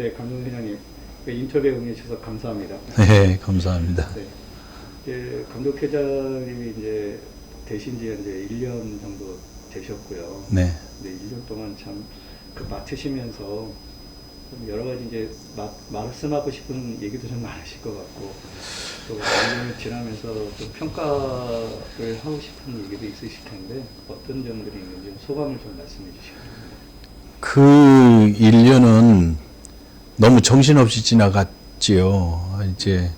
네, 감독 회장님, 인터뷰에 응해주셔서 감사합니다. 네, 감사합니다. 네, 이제 감독 회장님이 이제 되신 지 이제 1년 정도 되셨고요. 네. 네, 1년 동안 참 그 맡으시면서 좀 여러 가지 이제 말씀하고 싶은 얘기도 좀 많으실 것 같고, 또 1년을 지나면서 좀 평가를 하고 싶은 얘기도 있으실 텐데, 어떤 점들이 있는지 소감을 좀 말씀해 주시겠습니다. 그 1년은 너무 정신없이 지나갔지요. 이제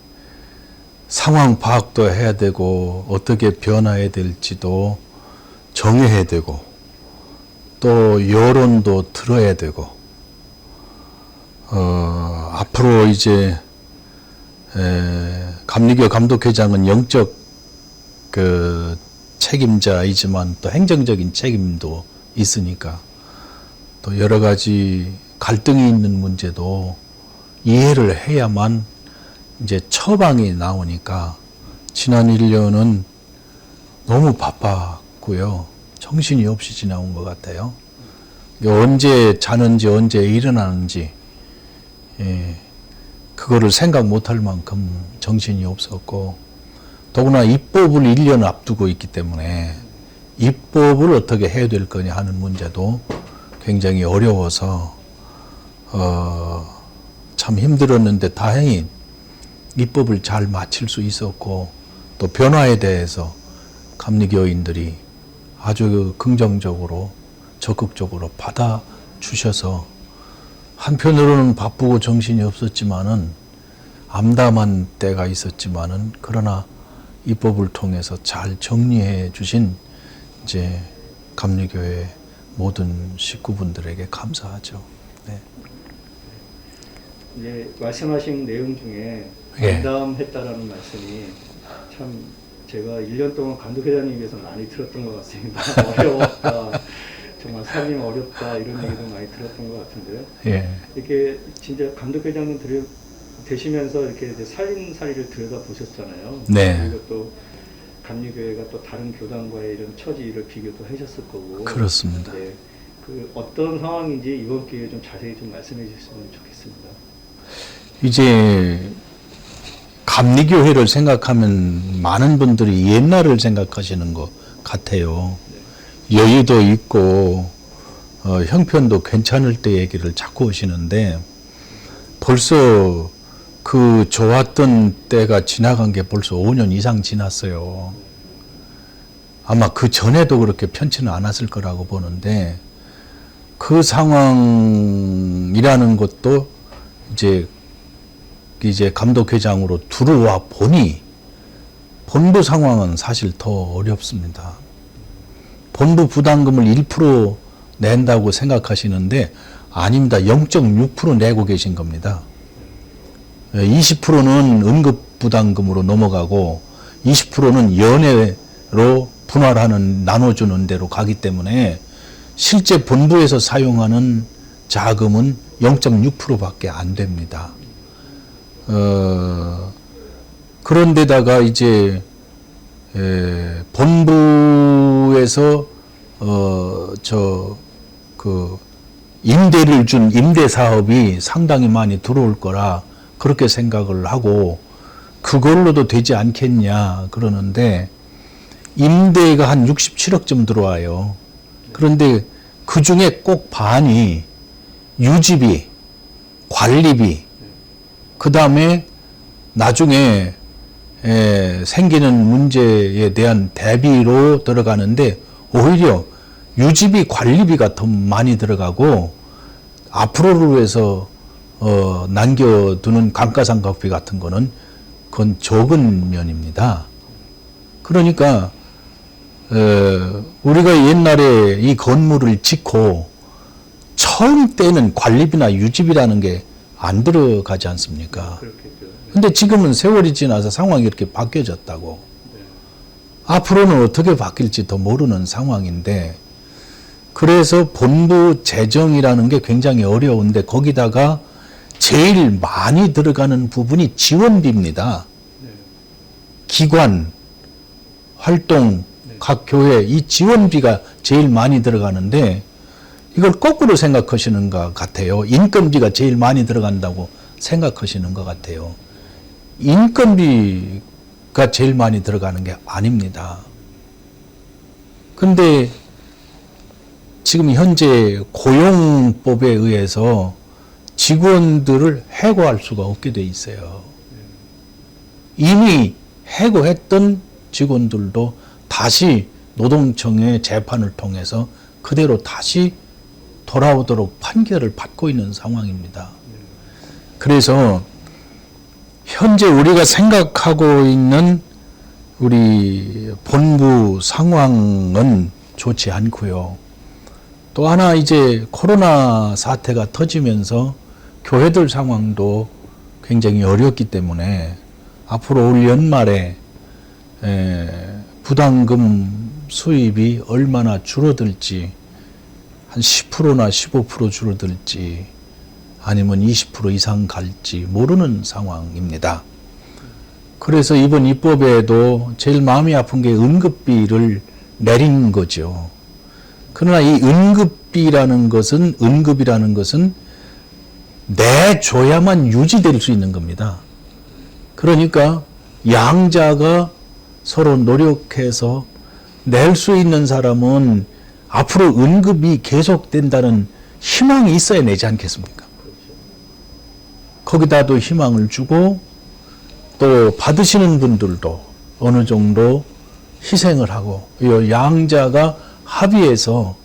상황 파악도 해야 되고 어떻게 변화해야 될지도 정해야 되고 또 여론도 들어야 되고 앞으로 이제 감리교 감독회장은 영적 그 책임자이지만 또 행정적인 책임도 있으니까 또 여러 가지 갈등이 있는 문제도 이해를 해야만 이제 처방이 나오니까 지난 1년은 너무 바빴고요. 정신이 없이 지나온 것 같아요. 언제 자는지 언제 일어나는지 그거를 생각 못할 만큼 정신이 없었고 더구나 입법을 1년 앞두고 있기 때문에 입법을 어떻게 해야 될 거냐 하는 문제도 굉장히 어려워서 참 힘들었는데 다행히 입법을 잘 마칠 수 있었고 또 변화에 대해서 감리교인들이 아주 긍정적으로 적극적으로 받아주셔서 한편으로는 바쁘고 정신이 없었지만은 암담한 때가 있었지만은 그러나 입법을 통해서 잘 정리해 주신 이제 감리교회 모든 식구분들에게 감사하죠. 네. 이제 말씀하신 내용 중에 예. 암담했다라는 말씀이 참 제가 1년 동안 감독회장님께서 많이 들었던 것 같습니다. 어려웠다, 정말 살림 어렵다 이런 얘기도 많이 들었던 것 같은데요. 예. 이렇게 진짜 감독회장님 되시면서 이렇게 이제 살림살이를 들여다 보셨잖아요. 네. 그리고 또 감리교회가 또 다른 교단과의 이런 처지를 비교도 하셨을 거고. 그렇습니다. 네. 그 어떤 상황인지 이번 기회에 좀 자세히 좀 말씀해 주셨으면 좋겠습니다. 이제 감리교회를 생각하면 많은 분들이 옛날을 생각하시는 것 같아요. 여유도 있고 형편도 괜찮을 때 얘기를 자꾸 하시는데 벌써 그 좋았던 때가 지나간 게 벌써 5년 이상 지났어요. 아마 그 전에도 그렇게 편치는 않았을 거라고 보는데 그 상황이라는 것도 이제 감독회장으로 들어와 보니 본부 상황은 사실 더 어렵습니다. 본부 부담금을 1% 낸다고 생각하시는데 아닙니다. 0.6% 내고 계신 겁니다. 20%는 응급 부담금으로 넘어가고 20%는 연회로 분할하는 나눠주는 대로 가기 때문에 실제 본부에서 사용하는 자금은 0.6%밖에 안 됩니다. 그런데다가 이제 본부에서 임대를 준 임대 사업이 상당히 많이 들어올 거라 그렇게 생각을 하고 그걸로도 되지 않겠냐 그러는데 임대가 한 67억쯤 들어와요. 그런데 그 중에 꼭 반이 유지비, 관리비, 그 다음에 나중에 생기는 문제에 대한 대비로 들어가는데 오히려 유지비, 관리비가 더 많이 들어가고 앞으로를 위해서 남겨두는 감가상각비 같은 거는 그건 적은 면입니다. 그러니까 우리가 옛날에 이 건물을 짓고 처음 때는 관리비나 유지비라는 게 안 들어가지 않습니까? 그렇겠죠. 근데 지금은 세월이 지나서 상황이 이렇게 바뀌어졌다고. 네. 앞으로는 어떻게 바뀔지 더 모르는 상황인데 그래서 본부 재정이라는 게 굉장히 어려운데 거기다가 제일 많이 들어가는 부분이 지원비입니다. 네. 기관, 활동, 각 교회 이 지원비가 제일 많이 들어가는데 이걸 거꾸로 생각하시는 것 같아요. 인건비가 제일 많이 들어간다고 생각하시는 것 같아요. 인건비가 제일 많이 들어가는 게 아닙니다. 근데 지금 현재 고용법에 의해서 직원들을 해고할 수가 없게 돼 있어요. 이미 해고했던 직원들도 다시 노동청의 재판을 통해서 그대로 다시 돌아오도록 판결을 받고 있는 상황입니다. 그래서 현재 우리가 생각하고 있는 우리 본부 상황은 좋지 않고요. 또 하나 이제 코로나 사태가 터지면서 교회들 상황도 굉장히 어렵기 때문에 앞으로 올 연말에 부담금 수입이 얼마나 줄어들지, 한 10%나 15% 줄어들지 아니면 20% 이상 갈지 모르는 상황입니다. 그래서 이번 입법에도 제일 마음이 아픈 게 응급비를 내린 거죠. 그러나 이 응급이라는 것은 내줘야만 유지될 수 있는 겁니다. 그러니까 양자가 서로 노력해서 낼 수 있는 사람은 앞으로 응급이 계속된다는 희망이 있어야 내지 않겠습니까? 거기다도 희망을 주고 또 받으시는 분들도 어느 정도 희생을 하고 이 양자가 합의해서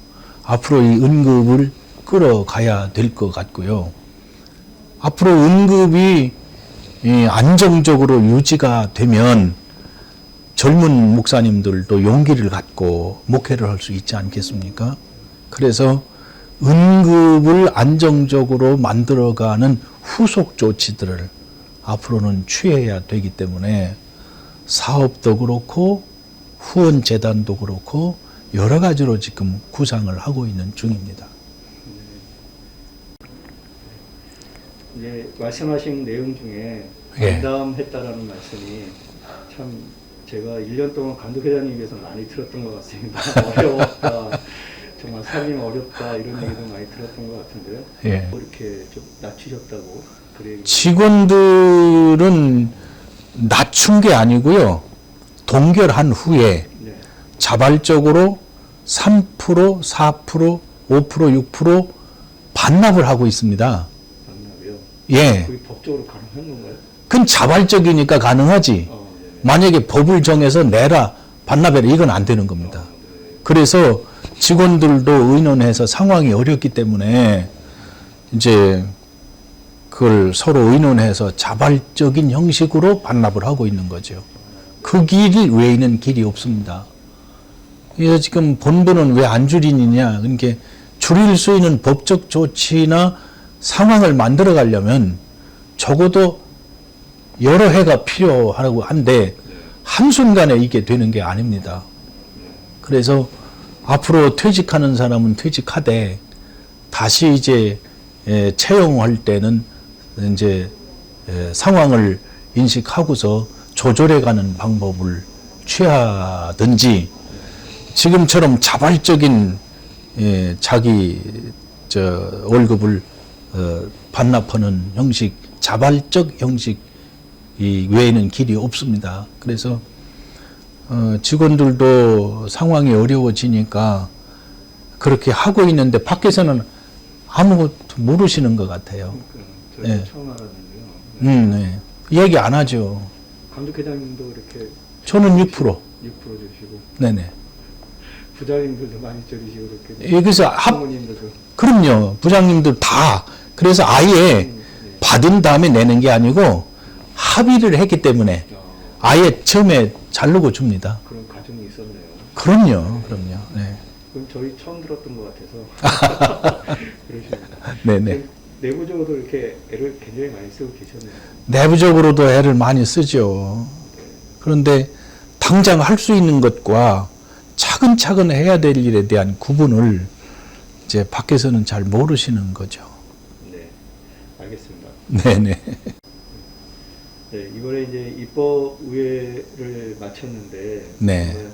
앞으로 이 응급을 끌어가야 될 것 같고요. 앞으로 응급이 안정적으로 유지가 되면 젊은 목사님들도 용기를 갖고 목회를 할 수 있지 않겠습니까? 그래서 응급을 안정적으로 만들어가는 후속 조치들을 앞으로는 취해야 되기 때문에 사업도 그렇고 후원재단도 그렇고 여러 가지로 지금 구상을 하고 있는 중입니다. 이제 말씀하신 내용 중에 예. 간담했다라는 말씀이 참 제가 1년 동안 감독회장님께서 많이 들었던 것 같습니다. 어려웠다, 정말 살림 어렵다 이런 얘기도 많이 들었던 것 같은데요. 예. 뭐 이렇게 좀 낮추셨다고 그래. 직원들은 낮춘 게 아니고요. 동결한 후에 네. 자발적으로 3%, 4%, 5%, 6% 반납을 하고 있습니다. 반납이요? 예. 그게 법적으로 가능한 건가요? 그건 자발적이니까 가능하지. 네. 만약에 법을 정해서 내라, 반납해라, 이건 안 되는 겁니다. 네. 그래서 직원들도 의논해서 상황이 어렵기 때문에 이제 그걸 서로 의논해서 자발적인 형식으로 반납을 하고 있는 거죠. 그 길 외에는 길이 없습니다. 그래서 지금 본부는 왜 안 줄이느냐. 그러니까 줄일 수 있는 법적 조치나 상황을 만들어 가려면 적어도 여러 해가 필요하고 한데 한순간에 이게 되는 게 아닙니다. 그래서 앞으로 퇴직하는 사람은 퇴직하되 다시 이제 채용할 때는 이제 상황을 인식하고서 조절해가는 방법을 취하든지 지금처럼 자발적인 자기 월급을 반납하는 형식, 자발적 형식 이 외에는 길이 없습니다. 그래서 직원들도 상황이 어려워지니까 그렇게 하고 있는데 밖에서는 아무것도 모르시는 것 같아요. 저희가 예. 처음 알았는데요. 네. 얘기 안 하죠. 감독회장님도 이렇게 저는 6%. 6% 주시고 네네. 부장님들도 많이 줄이시고 이렇게. 여기서 사모님들도. 그럼요. 부장님들 다. 그래서 아예 받은 다음에 내는 게 아니고 합의를 했기 때문에 아예 처음에 자르고 줍니다. 그런 과정이 있었네요. 그럼요. 네. 그럼 저희 처음 들었던 것 같아서 그러십니다. 네네. 내부적으로도 이렇게 애를 굉장히 많이 쓰고 계셨네요. 내부적으로도 애를 많이 쓰죠. 그런데 당장 할 수 있는 것과 차근차근 해야 될 일에 대한 구분을 이제 밖에서는 잘 모르시는 거죠. 네, 알겠습니다. 네네. 네, 이번에 이제 입법의회를 마쳤는데 네.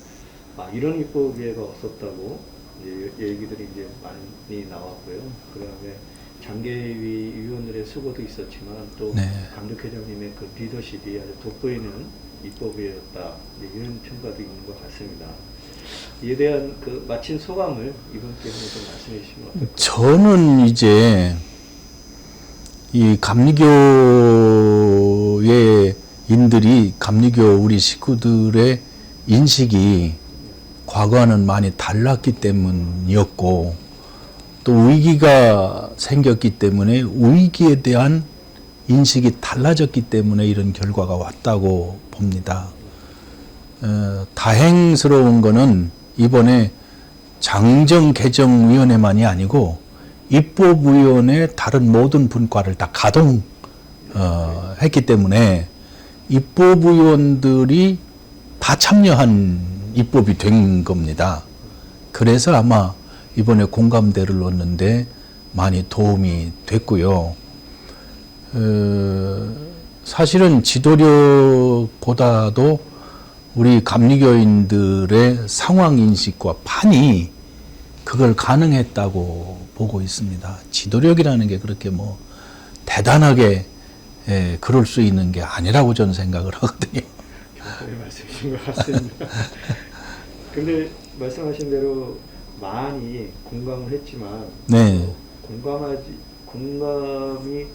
이런 입법의회가 없었다고 이제 얘기들이 이제 많이 나왔고요. 그다음에 장계위 위원들의 수고도 있었지만 또 네. 강덕회장님의 그 리더십이 아주 돋보이는 입법이었다, 이런 평가도 있는 것 같습니다. 이에 대한 그 마친 소감을 이번 기회에 좀 말씀해 주시면 어떨까요? 저는 이제 이 감리교의 인들이 감리교 우리 식구들의 인식이 과거와는 많이 달랐기 때문이었고, 또 위기가 생겼기 때문에 위기에 대한 인식이 달라졌기 때문에 이런 결과가 왔다고 봅니다. 다행스러운 거는 이번에 장정개정위원회만이 아니고 입법위원회 다른 모든 분과를 다 했기 때문에 입법위원들이 다 참여한 입법이 된 겁니다. 그래서 아마 이번에 공감대를 얻는데 많이 도움이 됐고요. 사실은 지도력보다도 우리 감리교인들의 상황인식과 판이 그걸 가능했다고 보고 있습니다. 지도력이라는 게 그렇게 뭐 대단하게 그럴 수 있는 게 아니라고 저는 생각을 하거든요. 경찰의 말씀이신 것 같습니다. 근데 말씀하신 대로 많이 공감을 했지만 네. 공감이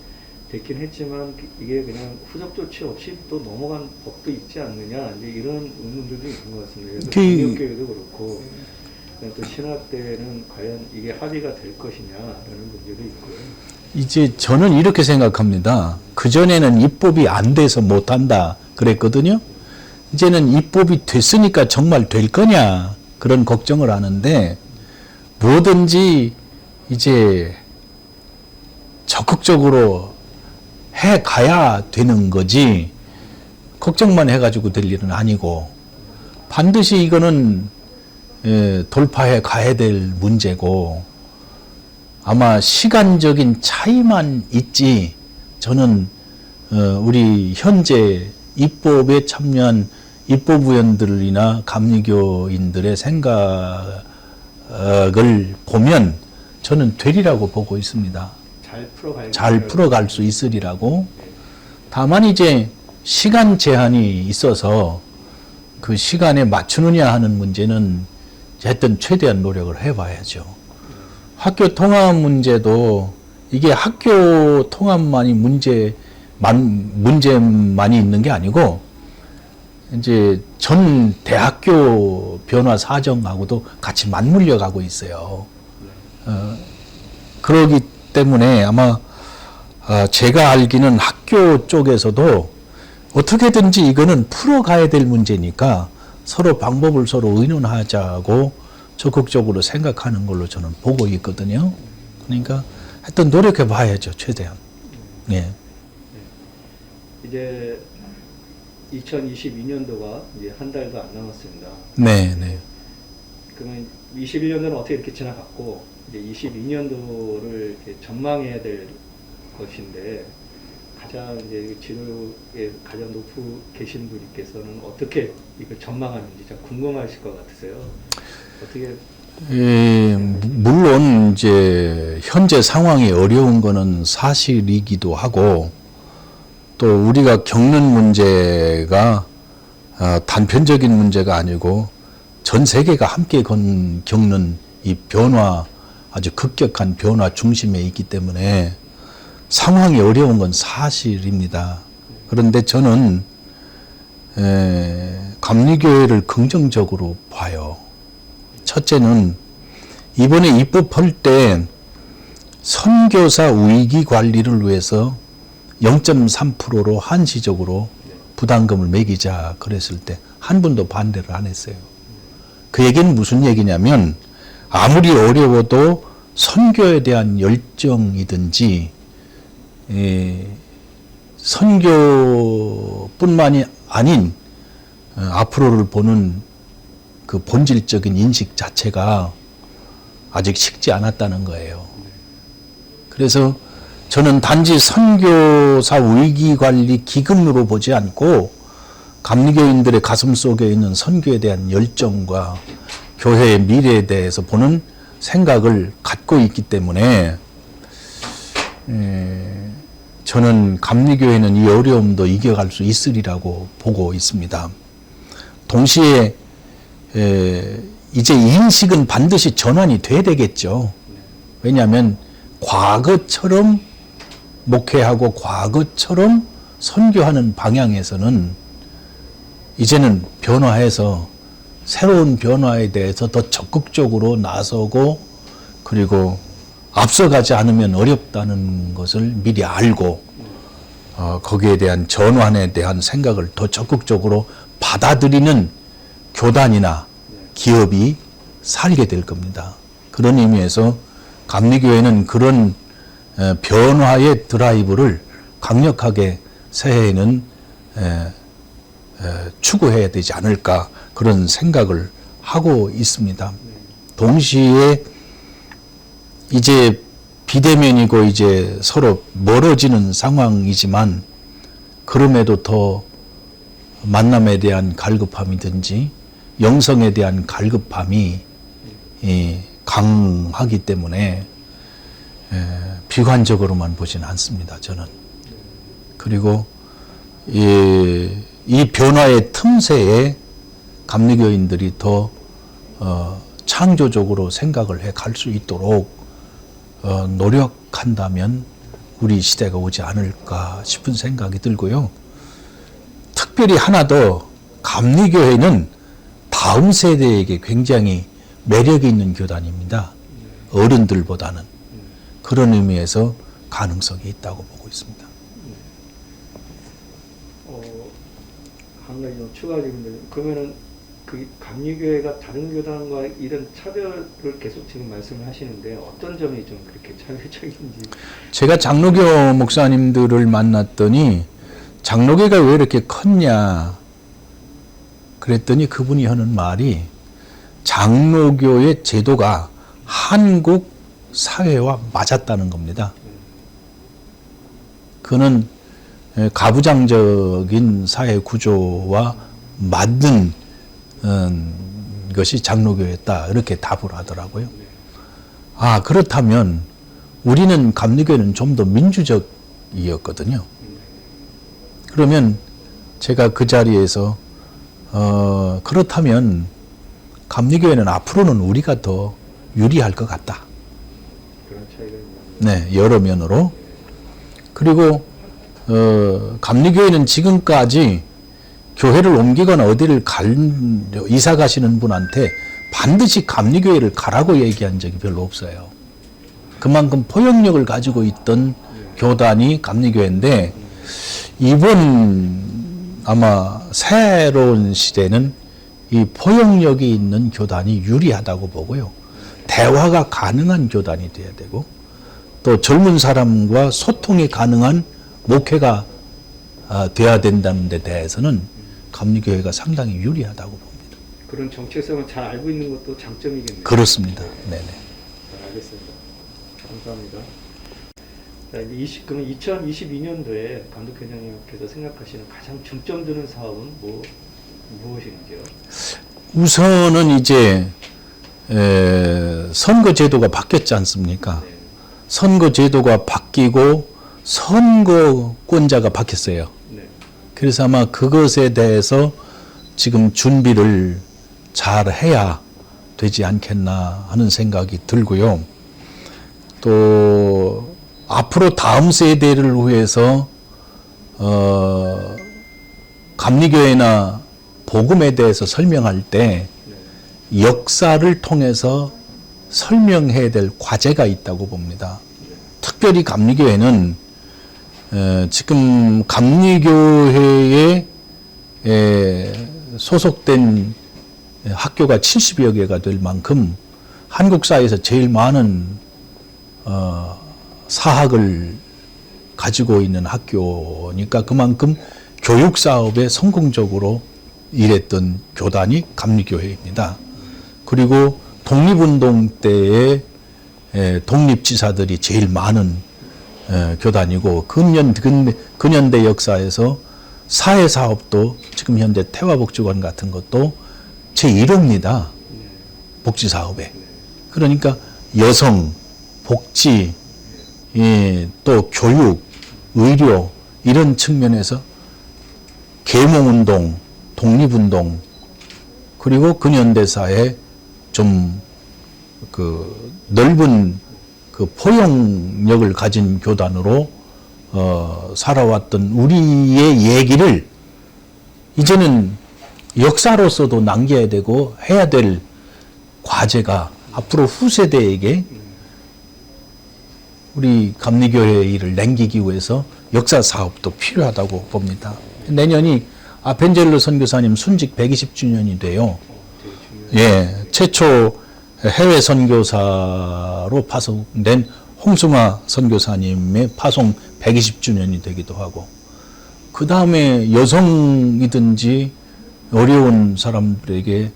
됐긴 했지만 이게 그냥 후속 조치 없이 또 넘어간 법도 있지 않느냐, 이제 이런 의문들도 있는 것 같습니다. 그래서 강력교회도 그렇고 또 신학대회는 과연 이게 합의가 될 것이냐라는 문제도 있고요. 이제 저는 이렇게 생각합니다. 그전에는 입법이 안 돼서 못한다 그랬거든요. 이제는 입법이 됐으니까 정말 될 거냐 그런 걱정을 하는데, 뭐든지 이제 적극적으로 해 가야 되는 거지 걱정만 해가지고 될 일은 아니고, 반드시 이거는 돌파해 가야 될 문제고, 아마 시간적인 차이만 있지, 저는 우리 현재 입법에 참여한 입법위원들이나 감리교인들의 생각을 보면 저는 되리라고 보고 있습니다. 잘 풀어갈 수 있으리라고. 다만 이제 시간 제한이 있어서 그 시간에 맞추느냐 하는 문제는 하여튼 최대한 노력을 해봐야죠. 학교 통합 문제도 이게 학교 통합만이 문제만이 있는 게 아니고, 이제 전 대학교 변화 사정하고도 같이 맞물려 가고 있어요. 그러기 때문에 아마 제가 알기는 학교 쪽에서도 어떻게든지 이거는 풀어가야 될 문제니까 서로 방법을 서로 의논하자고 적극적으로 생각하는 걸로 저는 보고 있거든요. 그러니까 하여튼 노력해 봐야죠, 최대한. 예. 이제 2022년도가 이제 한 달도 안 남았습니다. 네, 네. 그러면 21년도는 어떻게 이렇게 지나갔고, 이제 22년도를 이렇게 전망해야 될 것인데, 가장 이제 지도에 가장 높고 계신 분께서는 어떻게 이걸 전망하는지 좀 궁금하실 것 같으세요. 어떻게? 물론 이제 현재 상황이 어려운 거는 사실이기도 하고, 또 우리가 겪는 문제가 단편적인 문제가 아니고 전 세계가 함께 겪는 이 변화, 아주 급격한 변화 중심에 있기 때문에 상황이 어려운 건 사실입니다. 그런데 저는 감리교회를 긍정적으로 봐요. 첫째는 이번에 입법할 때 선교사 위기 관리를 위해서 0.3%로 한시적으로 부담금을 매기자 그랬을 때 한 분도 반대를 안 했어요. 그 얘기는 무슨 얘기냐면, 아무리 어려워도 선교에 대한 열정이든지 선교뿐만이 아닌 앞으로를 보는 그 본질적인 인식 자체가 아직 식지 않았다는 거예요. 그래서 저는 단지 선교사 위기관리 기금으로 보지 않고 감리교인들의 가슴 속에 있는 선교에 대한 열정과 교회의 미래에 대해서 보는 생각을 갖고 있기 때문에 저는 감리교회는 이 어려움도 이겨갈 수 있으리라고 보고 있습니다. 동시에 이제 인식은 반드시 전환이 돼야 되겠죠. 왜냐하면 과거처럼 목회하고 과거처럼 선교하는 방향에서는 이제는 변화해서 새로운 변화에 대해서 더 적극적으로 나서고 그리고 앞서가지 않으면 어렵다는 것을 미리 알고 거기에 대한 전환에 대한 생각을 더 적극적으로 받아들이는 교단이나 기업이 살게 될 겁니다. 그런 의미에서 감리교회는 그런 변화의 드라이브를 강력하게 새해에는 추구해야 되지 않을까 그런 생각을 하고 있습니다. 동시에 이제 비대면이고 이제 서로 멀어지는 상황이지만 그럼에도 더 만남에 대한 갈급함이든지 영성에 대한 갈급함이 강하기 때문에 비관적으로만 보지는 않습니다. 저는. 그리고 이 변화의 틈새에 감리교인들이 더 창조적으로 생각을 해 갈 수 있도록 노력한다면 우리 시대가 오지 않을까 싶은 생각이 들고요. 특별히 하나 더 감리교회는 다음 세대에게 굉장히 매력이 있는 교단입니다. 어른들보다는. 그런 의미에서 가능성이 있다고 보고 있습니다. 한 가지 좀 추가 질문인데, 그러면은 그 감리교회가 다른 교단과 이런 차별을 계속 지금 말씀을 하시는데 어떤 점이 좀 그렇게 차별적인지. 제가 장로교 목사님들을 만났더니 장로교가 왜 이렇게 컸냐 그랬더니 그분이 하는 말이 장로교의 제도가 한국 사회와 맞았다는 겁니다. 그는 가부장적인 사회 구조와 맞는 것이 장로교였다 이렇게 답을 하더라고요. 아, 그렇다면 우리는 감리교회는 좀 더 민주적이었거든요. 그러면 제가 그 자리에서 그렇다면 감리교회는 앞으로는 우리가 더 유리할 것 같다. 그런 차이가 있나요? 네, 여러 면으로. 그리고 감리교회는 지금까지 교회를 옮기거나 어디를 이사 가시는 분한테 반드시 감리교회를 가라고 얘기한 적이 별로 없어요. 그만큼 포용력을 가지고 있던 교단이 감리교회인데 이번 아마 새로운 시대는 이 포용력이 있는 교단이 유리하다고 보고요. 대화가 가능한 교단이 돼야 되고 또 젊은 사람과 소통이 가능한 목회가 돼야 된다는 데 대해서는 감리교회가 상당히 유리하다고 봅니다. 그런 정체성을 잘 알고 있는 것도 장점이겠네요. 그렇습니다. 네네. 알겠습니다. 감사합니다. 자, 이제 그럼 2022년도에 감독회장님께서 생각하시는 가장 중점 두는 사업은 무엇인지요? 우선은 이제 선거제도가 바뀌었지 않습니까? 네. 선거제도가 바뀌고 선거권자가 바뀌었어요. 네. 그래서 아마 그것에 대해서 지금 준비를 잘 해야 되지 않겠나 하는 생각이 들고요. 또 앞으로 다음 세대를 위해서 감리교회나 복음에 대해서 설명할 때 역사를 통해서 설명해야 될 과제가 있다고 봅니다. 특별히 감리교회는 지금 감리교회에 소속된 학교가 70여 개가 될 만큼 한국 사회에서 제일 많은 사학을 가지고 있는 학교니까 그만큼 교육 사업에 성공적으로 일했던 교단이 감리교회입니다. 그리고 독립운동 때에 독립지사들이 제일 많은 교단이고 근현대 역사에서 사회사업도 지금 현재 태화복지관 같은 것도 제1호입니다. 복지 사업에. 네. 그러니까 여성, 복지, 또 교육, 의료 이런 측면에서 계몽운동, 독립운동 그리고 근현대사의 좀 그 넓은 그 포용력을 가진 교단으로 살아왔던 우리의 얘기를 이제는 역사로서도 남겨야 되고 해야 될 과제가 앞으로 후세대에게 우리 감리교회의 일을 남기기 위해서 역사 사업도 필요하다고 봅니다. 내년이 아펜젤로 선교사님 순직 120주년이 돼요. 예, 최초 해외 선교사로 파송된 홍승화 선교사님의 파송 120주년이 되기도 하고, 그 다음에 여성이든지 어려운 사람들에게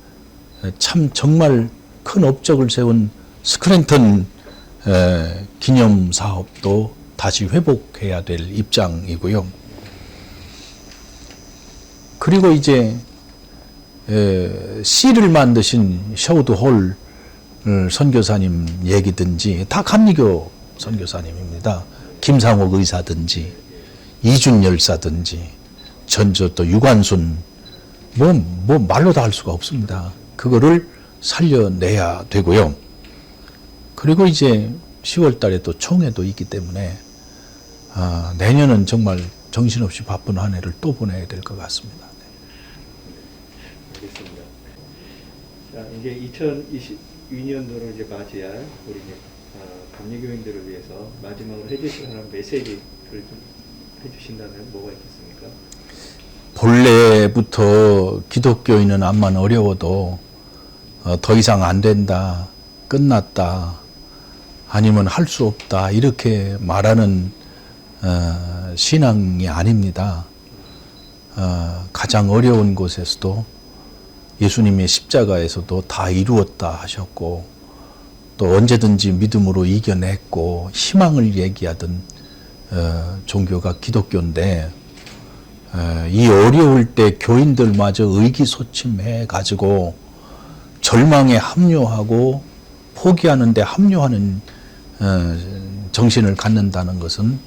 참 정말 큰 업적을 세운 스크랜턴 기념 사업도 다시 회복해야 될 입장이고요. 그리고 이제 씨를 만드신 셔우드 홀 선교사님 얘기든지 다 감리교 선교사님입니다. 김상옥 의사든지 이준 열사든지 전저 또 유관순 뭐 말로 다 할 수가 없습니다. 그거를 살려내야 되고요. 그리고 이제 10월 달에 또 총회도 있기 때문에 내년은 정말 정신없이 바쁜 한 해를 또 보내야 될 것 같습니다. 알겠습니다. 자, 이제 2022년도를 이제 맞이할 우리 이제 감리교인들을 위해서 마지막으로 해주실 하는 메시지를 좀 해주신다면 뭐가 있겠습니까? 본래부터 기독교인은 암만 어려워도 더 이상 안 된다, 끝났다, 아니면 할 수 없다 이렇게 말하는 신앙이 아닙니다. 가장 어려운 곳에서도 예수님의 십자가에서도 다 이루었다 하셨고, 또 언제든지 믿음으로 이겨냈고 희망을 얘기하던 종교가 기독교인데, 이 어려울 때 교인들마저 의기소침해 가지고 절망에 합류하고 포기하는데 합류하는 정신을 갖는다는 것은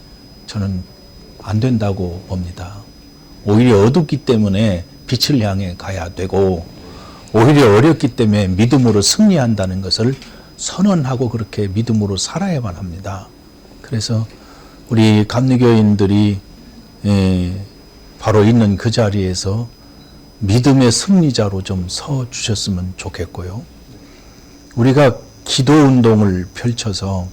저는 안 된다고 봅니다. 오히려 어둡기 때문에 빛을 향해 가야 되고, 오히려 어렵기 때문에 믿음으로 승리한다는 것을 선언하고 그렇게 믿음으로 살아야만 합니다. 그래서 우리 감리교인들이 바로 있는 그 자리에서 믿음의 승리자로 좀 서 주셨으면 좋겠고요. 우리가 기도 운동을 펼쳐서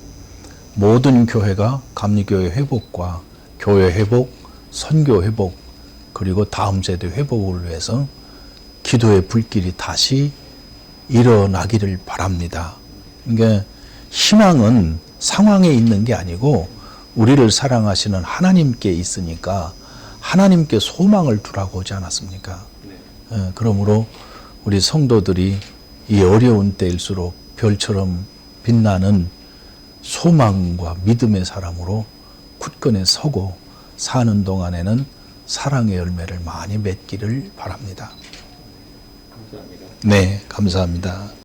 모든 교회가 감리교회 회복과 교회 회복, 선교 회복, 그리고 다음 세대 회복을 위해서 기도의 불길이 다시 일어나기를 바랍니다. 그러니까 희망은 상황에 있는 게 아니고 우리를 사랑하시는 하나님께 있으니까 하나님께 소망을 두라고 하지 않았습니까? 네. 그러므로 우리 성도들이 이 어려운 때일수록 별처럼 빛나는 소망과 믿음의 사람으로 굳건히 서고 사는 동안에는 사랑의 열매를 많이 맺기를 바랍니다. 감사합니다. 네, 감사합니다.